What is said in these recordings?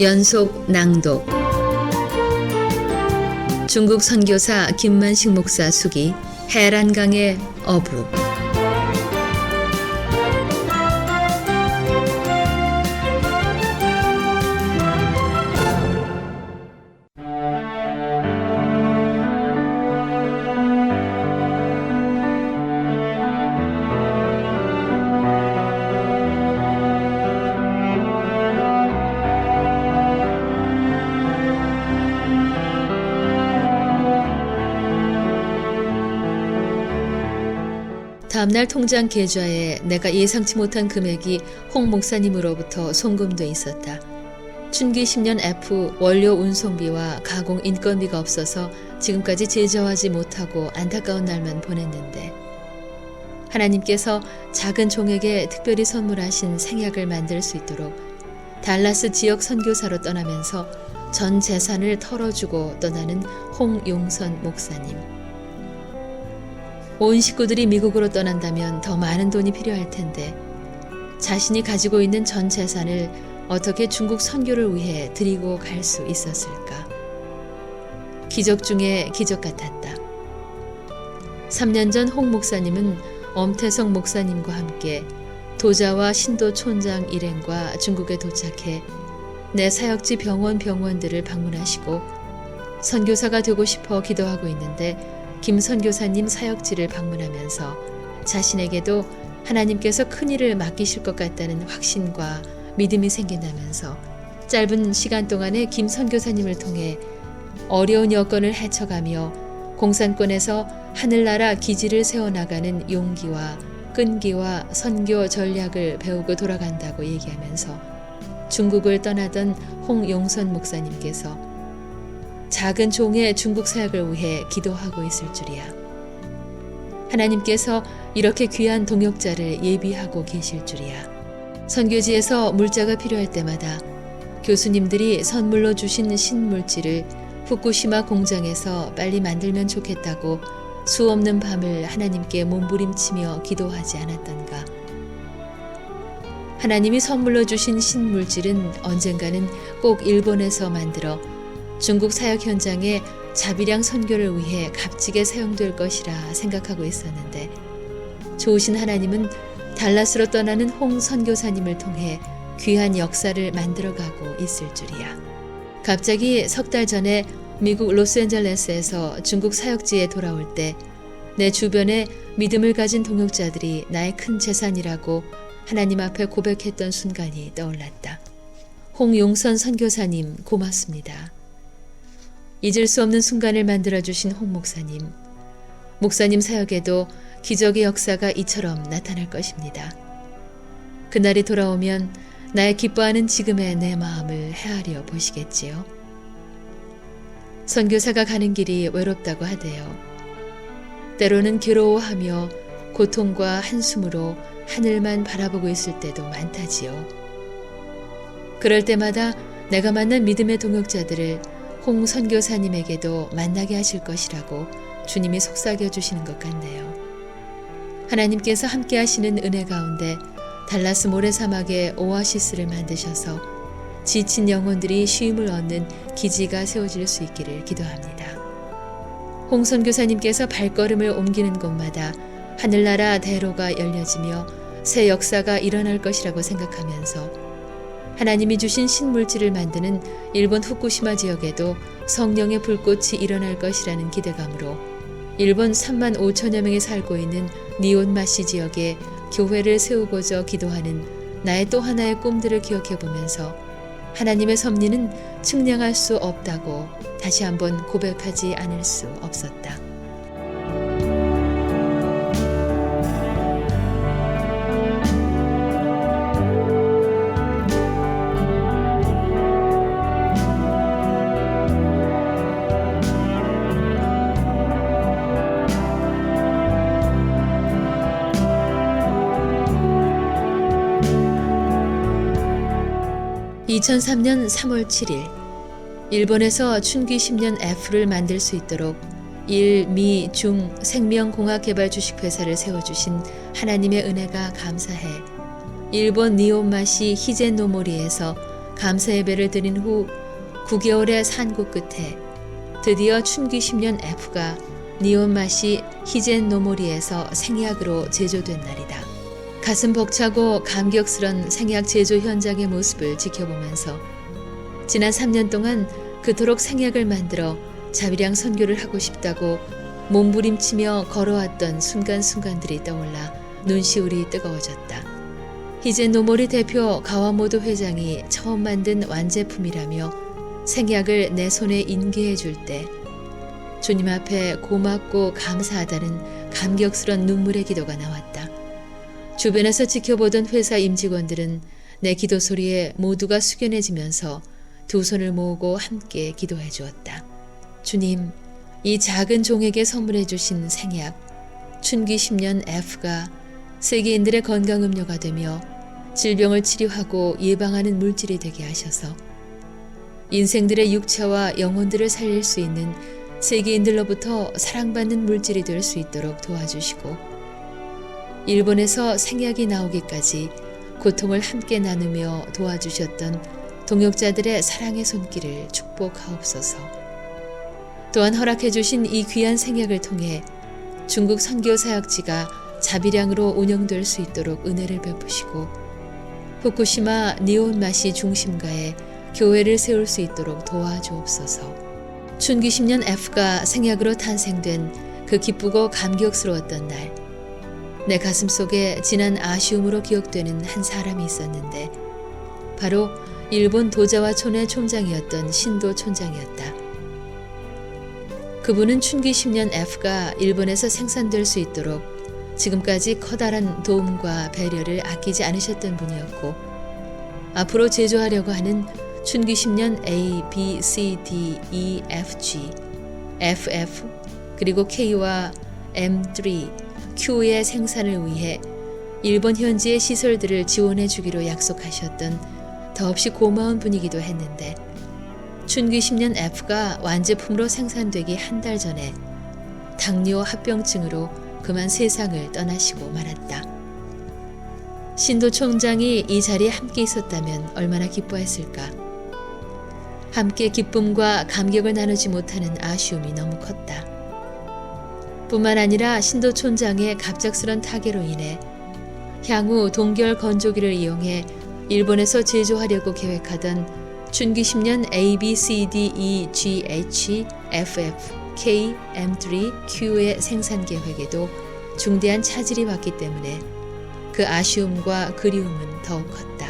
연속 낭독. 중국 선교사 김만식 목사 수기 해란강의 어부. 다음날 통장 계좌에 내가 예상치 못한 금액이 홍 목사님으로부터 송금돼 있었다. 춘기 10년 F 원료 운송비와 가공 인건비가 없어서 지금까지 제저하지 못하고 안타까운 날만 보냈는데, 하나님께서 작은 종에게 특별히 선물하신 생약을 만들 수 있도록 달라스 지역 선교사로 떠나면서 전 재산을 털어주고 떠나는 홍용선 목사님. 온 식구들이 미국으로 떠난다면 더 많은 돈이 필요할 텐데 자신이 가지고 있는 전 재산을 어떻게 중국 선교를 위해 드리고 갈 수 있었을까? 기적 중에 기적 같았다. 3년 전 홍 목사님은 엄태성 목사님과 함께 도자와 신도 촌장 일행과 중국에 도착해 내 사역지 병원들을 방문하시고 선교사가 되고 싶어 기도하고 있는데, 김 선교사님 사역지를 방문하면서 자신에게도 하나님께서 큰일을 맡기실 것 같다는 확신과 믿음이 생긴다면서 짧은 시간 동안에 김 선교사님을 통해 어려운 여건을 헤쳐가며 공산권에서 하늘나라 기지를 세워나가는 용기와 끈기와 선교 전략을 배우고 돌아간다고 얘기하면서 중국을 떠나던 홍용선 목사님께서 작은 종의 중국 사역을 위해 기도하고 있을 줄이야. 하나님께서 이렇게 귀한 동역자를 예비하고 계실 줄이야. 선교지에서 물자가 필요할 때마다 교수님들이 선물로 주신 신물질을 후쿠시마 공장에서 빨리 만들면 좋겠다고 수없는 밤을 하나님께 몸부림치며 기도하지 않았던가. 하나님이 선물로 주신 신물질은 언젠가는 꼭 일본에서 만들어 중국 사역 현장에 자비량 선교를 위해 값지게 사용될 것이라 생각하고 있었는데, 좋으신 하나님은 달라스로 떠나는 홍 선교사님을 통해 귀한 역사를 만들어가고 있을 줄이야. 갑자기 석 달 전에 미국 로스앤젤레스에서 중국 사역지에 돌아올 때 내 주변에 믿음을 가진 동역자들이 나의 큰 재산이라고 하나님 앞에 고백했던 순간이 떠올랐다. 홍용선 선교사님 고맙습니다. 잊을 수 없는 순간을 만들어주신 홍 목사님. 목사님 사역에도 기적의 역사가 이처럼 나타날 것입니다. 그날이 돌아오면 나의 기뻐하는 지금의 내 마음을 헤아려 보시겠지요. 선교사가 가는 길이 외롭다고 하대요. 때로는 괴로워하며 고통과 한숨으로 하늘만 바라보고 있을 때도 많다지요. 그럴 때마다 내가 만난 믿음의 동역자들을 홍 선교사님에게도 만나게 하실 것이라고 주님이 속삭여 주시는 것 같네요. 하나님께서 함께 하시는 은혜 가운데 달라스 모래사막에 오아시스를 만드셔서 지친 영혼들이 쉼을 얻는 기지가 세워질 수 있기를 기도합니다. 홍 선교사님께서 발걸음을 옮기는 곳마다 하늘나라 대로가 열려지며 새 역사가 일어날 것이라고 생각하면서 하나님이 주신 신물질을 만드는 일본 후쿠시마 지역에도 성령의 불꽃이 일어날 것이라는 기대감으로 일본 3만 5천여 명이 살고 있는 니온마시 지역에 교회를 세우고자 기도하는 나의 또 하나의 꿈들을 기억해 보면서 하나님의 섭리는 측량할 수 없다고 다시 한번 고백하지 않을 수 없었다. 2003년 3월 7일 일본에서 춘기 10년 F를 만들 수 있도록 일, 미, 중 생명공학개발 주식회사를 세워주신 하나님의 은혜가 감사해 일본 니온마시 히제노모리에서 감사 예배를 드린 후 9개월의 산고 끝에 드디어 춘귀 10년 F가 니온마시 히젠 노모리에서 생약으로 제조된 날이다. 가슴 벅차고 감격스런 생약 제조 현장의 모습을 지켜보면서 지난 3년 동안 그토록 생약을 만들어 자비량 선교를 하고 싶다고 몸부림치며 걸어왔던 순간순간들이 떠올라 눈시울이 뜨거워졌다. 히젠 노모리 대표 가와모도 회장이 처음 만든 완제품이라며 생약을 내 손에 인계해 줄 때 주님 앞에 고맙고 감사하다는 감격스런 눈물의 기도가 나왔다. 주변에서 지켜보던 회사 임직원들은 내 기도 소리에 모두가 숙연해지면서 두 손을 모으고 함께 기도해 주었다. 주님, 이 작은 종에게 선물해 주신 생약 춘귀 10년 F가 세계인들의 건강음료가 되며 질병을 치료하고 예방하는 물질이 되게 하셔서 인생들의 육체와 영혼들을 살릴 수 있는 세계인들로부터 사랑받는 물질이 될 수 있도록 도와주시고 일본에서 생약이 나오기까지 고통을 함께 나누며 도와주셨던 동역자들의 사랑의 손길을 축복하옵소서. 또한 허락해 주신 이 귀한 생약을 통해 중국 선교 사역지가 자비량으로 운영될 수 있도록 은혜를 베푸시고 후쿠시마 니온마시 중심가에 교회를 세울 수 있도록 도와주옵소서. 춘귀 10년 F가 생약으로 탄생된 그 기쁘고 감격스러웠던 날, 내 가슴 속에 진한 아쉬움으로 기억되는 한 사람이 있었는데 바로 일본 도자와 촌의 촌장이었던 신도 촌장이었다. 그분은 춘귀 10년 F가 일본에서 생산될 수 있도록 지금까지 커다란 도움과 배려를 아끼지 않으셨던 분이었고 앞으로 제조하려고 하는 춘귀 10년 A, B, C, D, E, F, G, FF 그리고 K와 M3, Q의 생산을 위해 일본 현지의 시설들을 지원해 주기로 약속하셨던 더없이 고마운 분이기도 했는데 춘귀 10년 F가 완제품으로 생산되기 한 달 전에 당뇨 합병증으로 그만 세상을 떠나시고 말았다. 신도 총장이 이 자리에 함께 있었다면 얼마나 기뻐했을까. 함께 기쁨과 감격을 나누지 못하는 아쉬움이 너무 컸다. 뿐만 아니라 신도 촌장의 갑작스런 타계로 인해 향후 동결 건조기를 이용해 일본에서 제조하려고 계획하던 춘귀 10년 A, B, C, D, E, G, H, F, F, K, M3, Q의 생산 계획에도 중대한 차질이 왔기 때문에 그 아쉬움과 그리움은 더욱 컸다.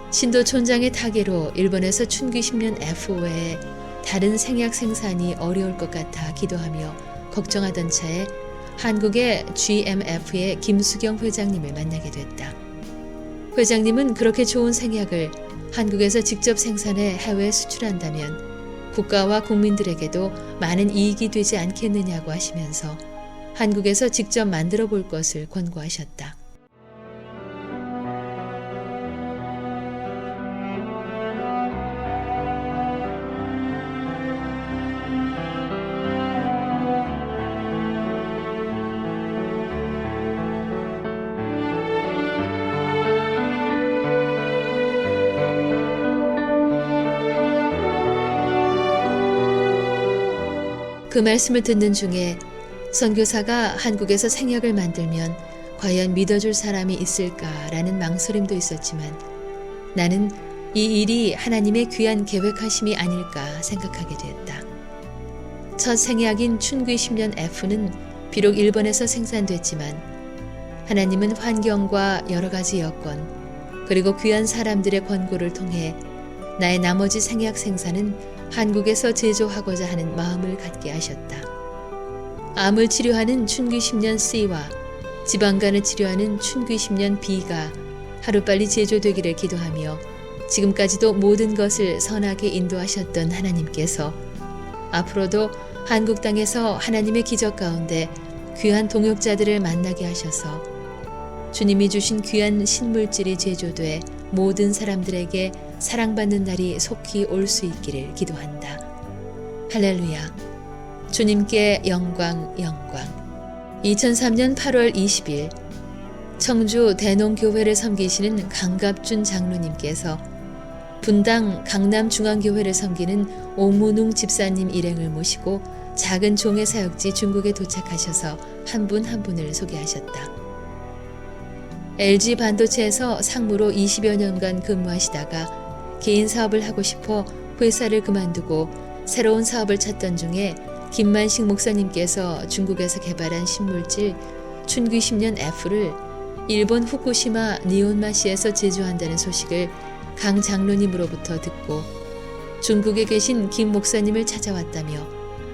신도 촌장의 타계로 일본에서 춘귀 10년 F 외에 다른 생약 생산이 어려울 것 같아 기도하며 걱정하던 차에 한국의 GMF의 김수경 회장님을 만나게 됐다. 회장님은 그렇게 좋은 생약을 한국에서 직접 생산해 해외에 수출한다면 국가와 국민들에게도 많은 이익이 되지 않겠느냐고 하시면서 한국에서 직접 만들어 볼 것을 권고하셨다. 그 말씀을 듣는 중에 선교사가 한국에서 생약을 만들면 과연 믿어줄 사람이 있을까라는 망설임도 있었지만 나는 이 일이 하나님의 귀한 계획하심이 아닐까 생각하게 되었다. 첫 생약인 춘귀 10년 F는 비록 일본에서 생산됐지만 하나님은 환경과 여러 가지 여건 그리고 귀한 사람들의 권고를 통해 나의 나머지 생약 생산은 한국에서 제조하고자 하는 마음을 갖게 하셨다. 암을 치료하는 춘귀 10년 C와 지방간을 치료하는 춘귀 10년 B가 하루빨리 제조되기를 기도하며 지금까지도 모든 것을 선하게 인도하셨던 하나님께서 앞으로도 한국 땅에서 하나님의 기적 가운데 귀한 동역자들을 만나게 하셔서 주님이 주신 귀한 신물질이 제조돼 모든 사람들에게 사랑받는 날이 속히 올 수 있기를 기도한다. 할렐루야. 주님께 영광 영광. 2003년 8월 20일 청주 대농교회를 섬기시는 강갑준 장로님께서 분당 강남중앙교회를 섬기는 오문웅 집사님 일행을 모시고 작은 종의 사역지 중국에 도착하셔서 한 분 한 분을 소개하셨다. LG 반도체에서 상무로 20여 년간 근무하시다가 개인 사업을 하고 싶어 회사를 그만두고 새로운 사업을 찾던 중에 김만식 목사님께서 중국에서 개발한 신물질 춘귀10년 F를 일본 후쿠시마 니온마시에서 제조한다는 소식을 강 장로님으로부터 듣고 중국에 계신 김 목사님을 찾아왔다며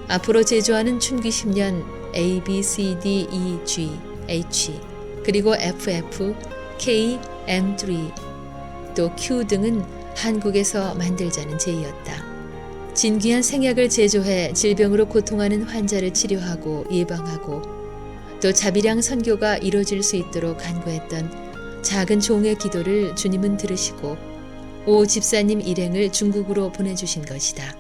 앞으로 제조하는 춘귀10년 A, B, C, D, E, G, H 그리고 FF, K, M3 또 Q 등은 한국에서 만들자는 제의였다. 진귀한 생약을 제조해 질병으로 고통하는 환자를 치료하고 예방하고 또 자비량 선교가 이루어질 수 있도록 간구했던 작은 종의 기도를 주님은 들으시고 오 집사님 일행을 중국으로 보내주신 것이다.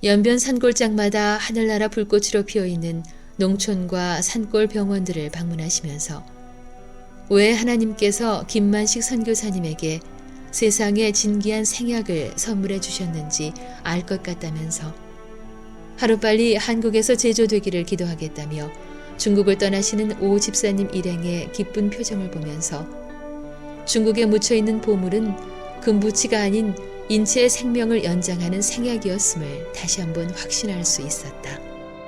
연변 산골짜기마다 하늘나라 불꽃으로 피어있는 농촌과 산골 병원들을 방문하시면서 왜 하나님께서 김만식 선교사님에게 세상에 진귀한 생약을 선물해 주셨는지 알 것 같다면서 하루빨리 한국에서 제조되기를 기도하겠다며 중국을 떠나시는 오 집사님 일행의 기쁜 표정을 보면서 중국에 묻혀있는 보물은 금부치가 아닌 인체의 생명을 연장하는 생약이었음을 다시 한번 확신할 수 있었다.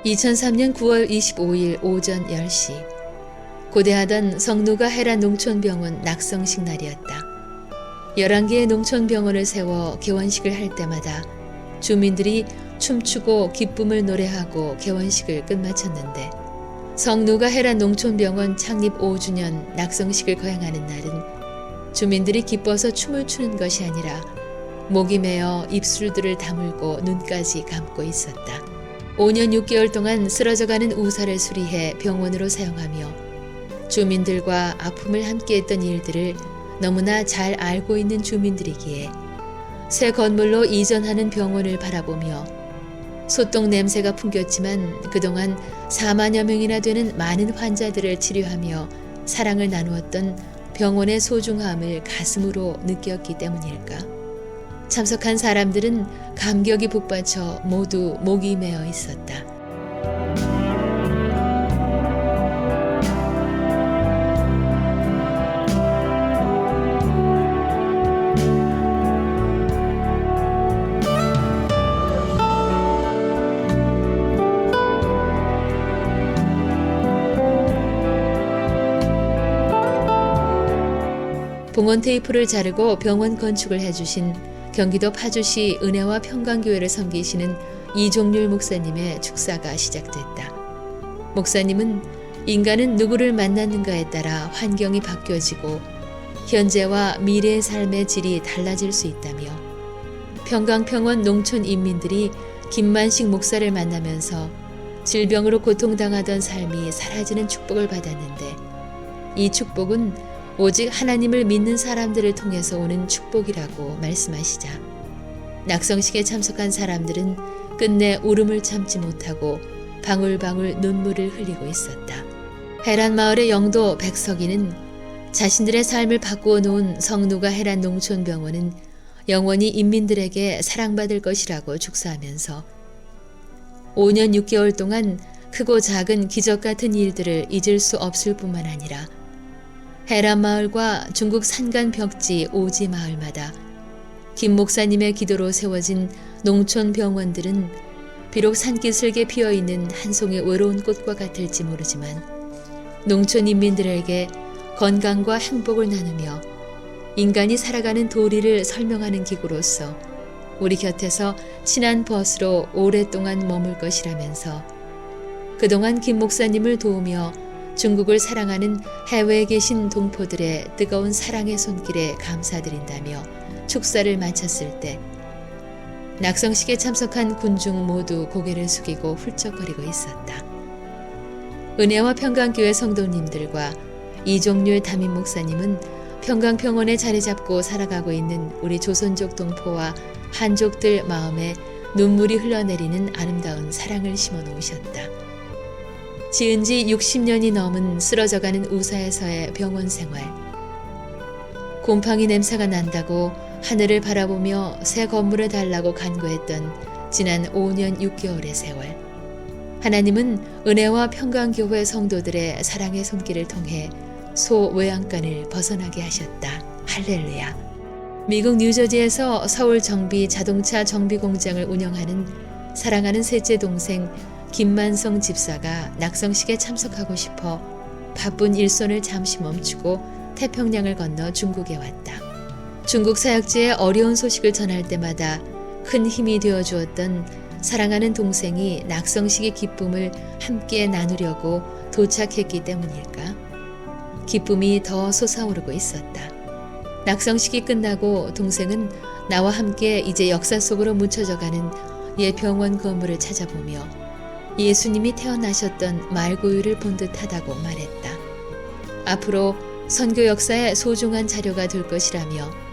2003년 9월 25일 오전 10시 고대하던 성누가 헤란 농촌병원 낙성식 날이었다. 11개의 농촌병원을 세워 개원식을 할 때마다 주민들이 춤추고 기쁨을 노래하고 개원식을 끝마쳤는데 성누가 헤란 농촌병원 창립 5주년 낙성식을 거행하는 날은 주민들이 기뻐서 춤을 추는 것이 아니라 목이 메어 입술들을 다물고 눈까지 감고 있었다. 5년 6개월 동안 쓰러져가는 우사를 수리해 병원으로 사용하며 주민들과 아픔을 함께했던 일들을 너무나 잘 알고 있는 주민들이기에 새 건물로 이전하는 병원을 바라보며 소똥 냄새가 풍겼지만 그동안 4만여 명이나 되는 많은 환자들을 치료하며 사랑을 나누었던 병원의 소중함을 가슴으로 느꼈기 때문일까? 참석한 사람들은 감격이 북받쳐 모두 목이 메어 있었다. 봉헌 테이프를 자르고 병원 건축을 해주신 경기도 파주시 은혜와 평강교회를 섬기시는 이종률 목사님의 축사가 시작됐다. 목사님은 인간은 누구를 만났는가에 따라 환경이 바뀌어지고 현재와 미래의 삶의 질이 달라질 수 있다며 평강평원 농촌 인민들이 김만식 목사를 만나면서 질병으로 고통당하던 삶이 사라지는 축복을 받았는데 이 축복은 오직 하나님을 믿는 사람들을 통해서 오는 축복이라고 말씀하시자 낙성식에 참석한 사람들은 끝내 울음을 참지 못하고 방울방울 눈물을 흘리고 있었다. 헤란 마을의 영도 백석이는 자신들의 삶을 바꾸어 놓은 성누가 헤란 농촌병원은 영원히 인민들에게 사랑받을 것이라고 축사하면서 5년 6개월 동안 크고 작은 기적 같은 일들을 잊을 수 없을 뿐만 아니라 헤란 마을과 중국 산간 벽지 오지 마을마다 김 목사님의 기도로 세워진 농촌 병원들은 비록 산기슭에 피어있는 한 송이 외로운 꽃과 같을지 모르지만 농촌 인민들에게 건강과 행복을 나누며 인간이 살아가는 도리를 설명하는 기구로서 우리 곁에서 친한 벗으로 오랫동안 머물 것이라면서 그동안 김 목사님을 도우며 중국을 사랑하는 해외에 계신 동포들의 뜨거운 사랑의 손길에 감사드린다며 축사를 마쳤을 때 낙성식에 참석한 군중 모두 고개를 숙이고 훌쩍거리고 있었다. 은혜와 평강교회 성도님들과 이종률 담임 목사님은 평강평원에 자리 잡고 살아가고 있는 우리 조선족 동포와 한족들 마음에 눈물이 흘러내리는 아름다운 사랑을 심어 놓으셨다. 지은 지 60년이 넘은 쓰러져가는 우사에서의 병원 생활. 곰팡이 냄새가 난다고 하늘을 바라보며 새 건물을 달라고 간구했던 지난 5년 6개월의 세월. 하나님은 은혜와 평강교회 성도들의 사랑의 손길을 통해 소외양간을 벗어나게 하셨다. 할렐루야. 미국 뉴저지에서 서울 정비 자동차 정비 공장을 운영하는 사랑하는 셋째 동생 김만성 집사가 낙성식에 참석하고 싶어 바쁜 일손을 잠시 멈추고 태평양을 건너 중국에 왔다. 중국 사역지의 어려운 소식을 전할 때마다 큰 힘이 되어 주었던 사랑하는 동생이 낙성식의 기쁨을 함께 나누려고 도착했기 때문일까? 기쁨이 더 솟아오르고 있었다. 낙성식이 끝나고 동생은 나와 함께 이제 역사 속으로 묻혀져가는 옛 병원 건물을 찾아보며 예수님이 태어나셨던 말고유를 본 듯하다고 말했다. 앞으로 선교 역사에 소중한 자료가 될 것이라며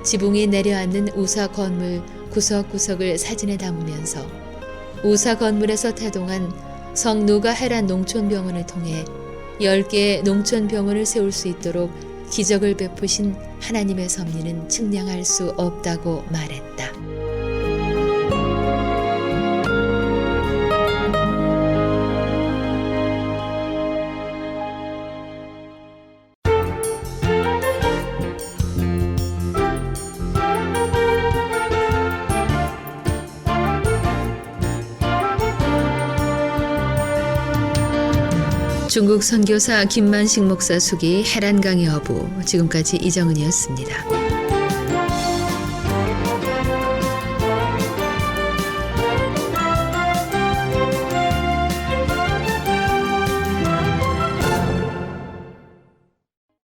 지붕이 내려앉는 우사 건물 구석구석을 사진에 담으면서 우사 건물에서 태동한 성누가 헤란 농촌병원을 통해 10개의 농촌병원을 세울 수 있도록 기적을 베푸신 하나님의 섭리는 측량할 수 없다고 말했다. 중국 선교사 김만식 목사 수기 헤란 강의 어부, 지금까지 이정은이었습니다.